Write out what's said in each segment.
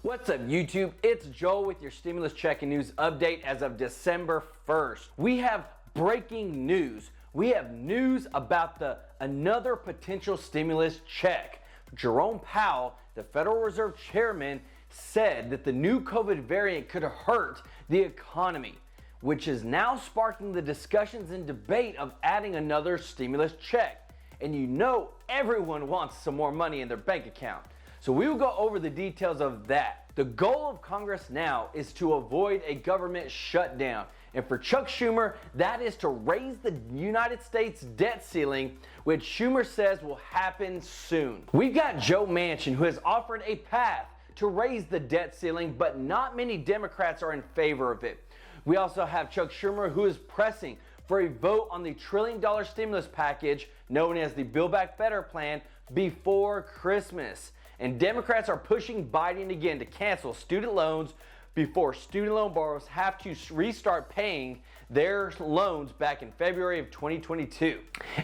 What's up, YouTube? It's Joel with your stimulus check and news update as of December 1st. We have breaking news. We have news about another potential stimulus check. Jerome Powell, the Federal Reserve Chairman, said that the new COVID variant could hurt the economy, which is now sparking the discussions and debate of adding another stimulus check. And you know everyone wants some more money in their bank account. So we will go over the details of that. The goal of Congress now is to avoid a government shutdown. And for Chuck Schumer, that is to raise the United States debt ceiling, which Schumer says will happen soon. We've got Joe Manchin, who has offered a path to raise the debt ceiling, but not many Democrats are in favor of it. We also have Chuck Schumer, who is pressing for a vote on the $1 trillion stimulus package known as the Build Back Better plan before Christmas. And Democrats are pushing Biden again to cancel student loans before student loan borrowers have to restart paying their loans back in February of 2022.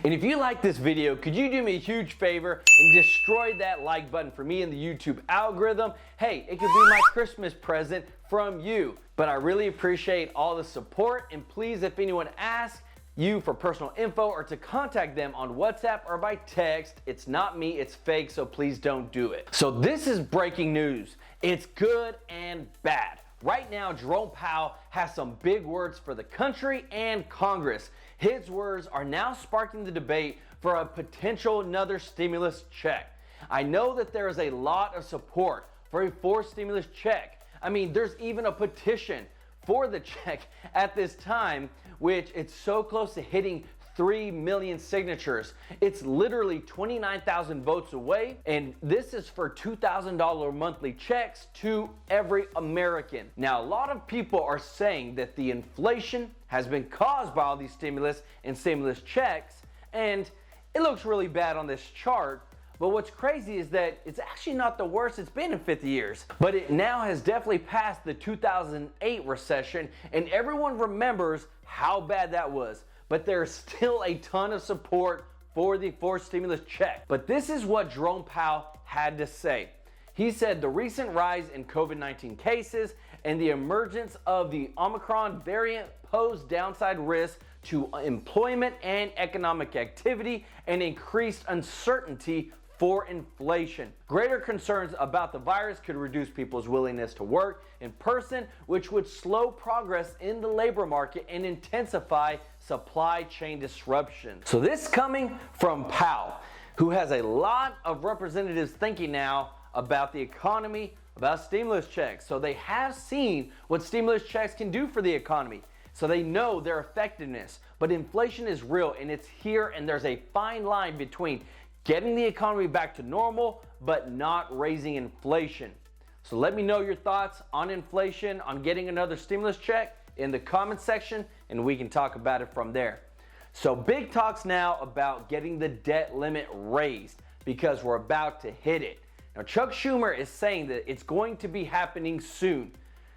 And if you like this video, could you do me a huge favor and destroy that like button for me in the YouTube algorithm? Hey, it could be my Christmas present from you. But I really appreciate all the support, and please, if anyone asks you for personal info or to contact them on WhatsApp or by text, it's not me, it's fake, so please don't do it. So this is breaking news. It's good and bad. Right now, Jerome Powell has some big words for the country and Congress. His words are now sparking the debate for a potential another stimulus check. I know that there is a lot of support for a fourth stimulus check. I mean, there's even a petition for the check at this time, which it's so close to hitting 3 million signatures. It's literally 29,000 votes away, and this is for $2,000 monthly checks to every American. Now, a lot of people are saying that the inflation has been caused by all these stimulus and stimulus checks, and it looks really bad on this chart. But what's crazy is that it's actually not the worst it's been in 50 years. But it now has definitely passed the 2008 recession, and everyone remembers how bad that was. But there's still a ton of support for the fourth stimulus check. But this is what Jerome Powell had to say. He said the recent rise in COVID-19 cases and the emergence of the Omicron variant pose downside risks to employment and economic activity and increased uncertainty for inflation. Greater concerns about the virus could reduce people's willingness to work in person, which would slow progress in the labor market and intensify supply chain disruptions. So this coming from Powell, who has a lot of representatives thinking now about the economy, about stimulus checks. So they have seen what stimulus checks can do for the economy. So they know their effectiveness. But inflation is real, and it's here, and there's a fine line between getting the economy back to normal, but not raising inflation. So let me know your thoughts on inflation, on getting another stimulus check in the comment section, and we can talk about it from there. So big talks now about getting the debt limit raised because we're about to hit it. Now, Chuck Schumer is saying that it's going to be happening soon.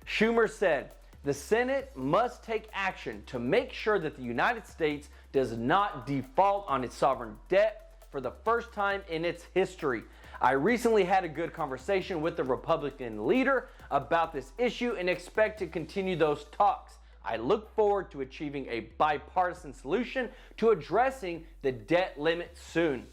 Schumer said, the Senate must take action to make sure that the United States does not default on its sovereign debt for the first time in its history. I recently had a good conversation with the Republican leader about this issue and expect to continue those talks. I look forward to achieving a bipartisan solution to addressing the debt limit soon.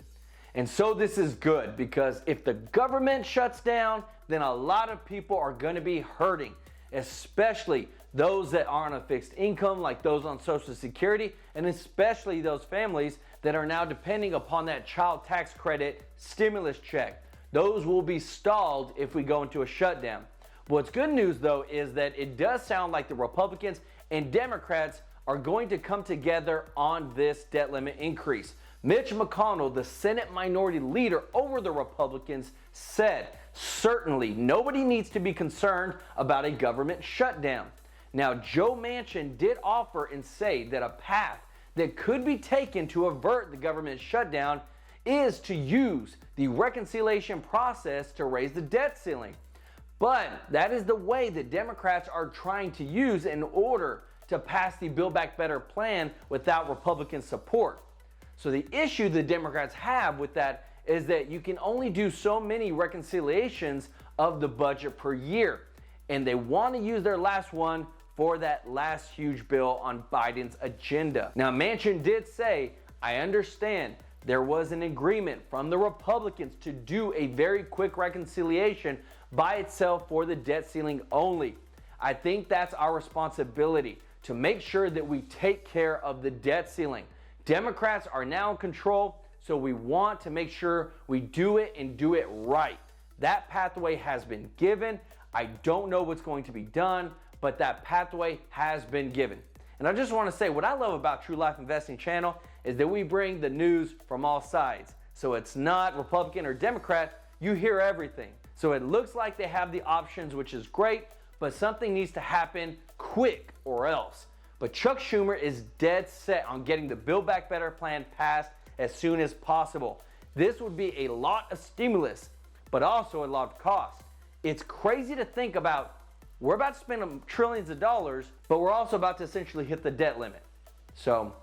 And so this is good, because if the government shuts down, then a lot of people are going to be hurting, especially those that are on a fixed income, like those on Social Security, and especially those families that are now depending upon that child tax credit stimulus check. Those will be stalled if we go into a shutdown. What's good news, though, is that it does sound like the Republicans and Democrats are going to come together on this debt limit increase. Mitch McConnell, the Senate Minority Leader over the Republicans, said, certainly nobody needs to be concerned about a government shutdown. Now, Joe Manchin did offer and say that a path that could be taken to avert the government shutdown is to use the reconciliation process to raise the debt ceiling. But that is the way that Democrats are trying to use in order to pass the Build Back Better plan without Republican support. So the issue the Democrats have with that is that you can only do so many reconciliations of the budget per year. And they want to use their last one for that last huge bill on Biden's agenda. Now, Manchin did say, I understand there was an agreement from the Republicans to do a very quick reconciliation by itself for the debt ceiling only. I think that's our responsibility to make sure that we take care of the debt ceiling. Democrats are now in control, so we want to make sure we do it and do it right. That pathway has been given. I don't know what's going to be done, but that pathway has been given. And I just want to say, what I love about True Life Investing channel is that we bring the news from all sides. So it's not Republican or Democrat, you hear everything. So it looks like they have the options, which is great, but something needs to happen quick or else. But Chuck Schumer is dead set on getting the Build Back Better plan passed as soon as possible. This would be a lot of stimulus, but also a lot of cost. It's crazy to think about. We're about to spend trillions of dollars, but we're also about to essentially hit the debt limit. So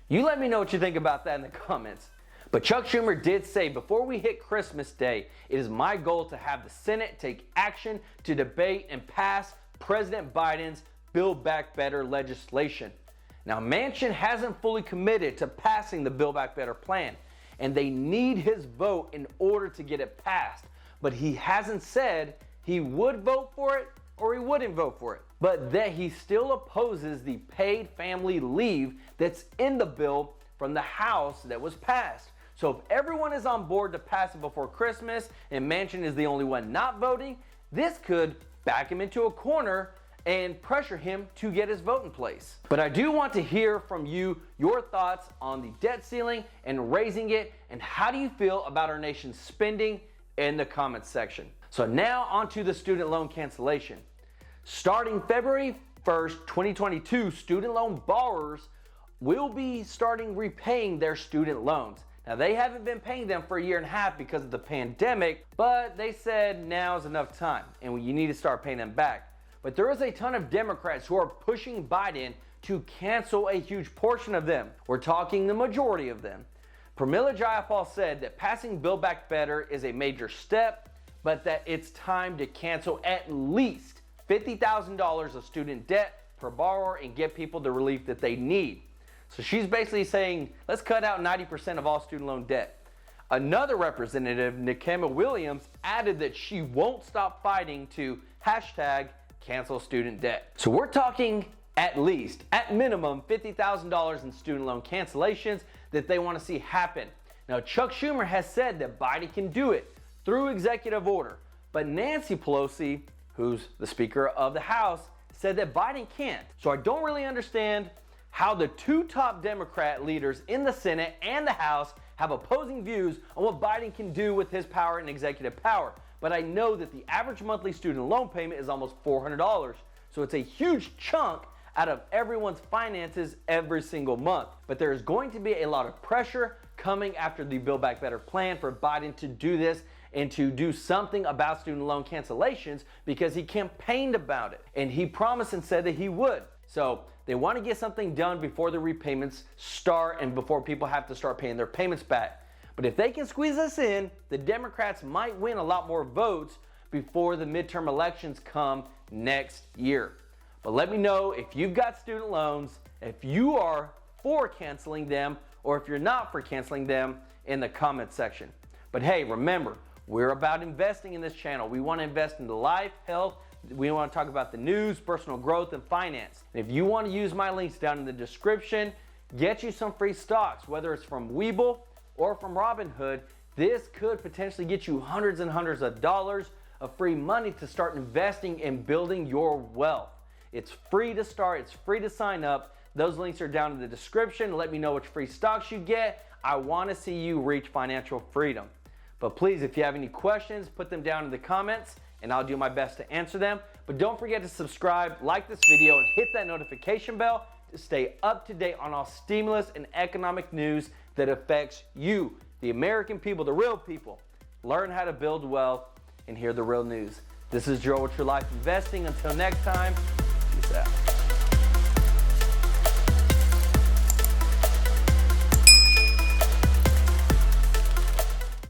you let me know what you think about that in the comments. But Chuck Schumer did say, before we hit Christmas Day, it is my goal to have the Senate take action to debate and pass President Biden's Build Back Better legislation. Now, Manchin hasn't fully committed to passing the Build Back Better plan, and they need his vote in order to get it passed. But he hasn't said he would vote for it or he wouldn't vote for it, but that he still opposes the paid family leave that's in the bill from the House that was passed. So if everyone is on board to pass it before Christmas and Manchin is the only one not voting, this could back him into a corner and pressure him to get his vote in place. But I do want to hear from you your thoughts on the debt ceiling and raising it, and how do you feel about our nation's spending in the comments section. So now on to the student loan cancellation. Starting February 1st, 2022, student loan borrowers will be starting repaying their student loans. Now, they haven't been paying them for a year and a half because of the pandemic, but they said now is enough time and you need to start paying them back. But there is a ton of Democrats who are pushing Biden to cancel a huge portion of them. We're talking the majority of them. Pramila Jayapal said that passing Build Back Better is a major step, but that it's time to cancel at least $50,000 of student debt per borrower and get people the relief that they need. So she's basically saying, let's cut out 90% of all student loan debt. Another representative, Nikema Williams, added that she won't stop fighting to hashtag cancel student debt. So we're talking at least, at minimum, $50,000 in student loan cancellations that they want to see happen. Now, Chuck Schumer has said that Biden can do it through executive order, but Nancy Pelosi, who's the Speaker of the House, said that Biden can't. So I don't really understand how the two top Democrat leaders in the Senate and the House have opposing views on what Biden can do with his power and executive power. But I know that the average monthly student loan payment is almost $400. So it's a huge chunk out of everyone's finances every single month. But there is going to be a lot of pressure coming after the Build Back Better plan for Biden to do this and to do something about student loan cancellations, because he campaigned about it and he promised and said that he would. So they want to get something done before the repayments start and before people have to start paying their payments back. But if they can squeeze us in, the Democrats might win a lot more votes before the midterm elections come next year. But let me know if you've got student loans, if you are for canceling them, or if you're not for canceling them, in the comment section. But hey, remember, we're about investing in this channel. We want to invest into life, health. We want to talk about the news, personal growth, and finance. And if you want to use my links down in the description, get you some free stocks, whether it's from Webull or from Robinhood. This could potentially get you hundreds and hundreds of dollars of free money to start investing and building your wealth. It's free to start. It's free to sign up. Those links are down in the description. Let me know which free stocks you get. I want to see you reach financial freedom. But please, if you have any questions, put them down in the comments and I'll do my best to answer them. But don't forget to subscribe, like this video, and hit that notification bell to stay up to date on all stimulus and economic news that affects you, the American people, the real people. Learn how to build wealth and hear the real news. This is Joe with True Life Investing. Until next time, peace out.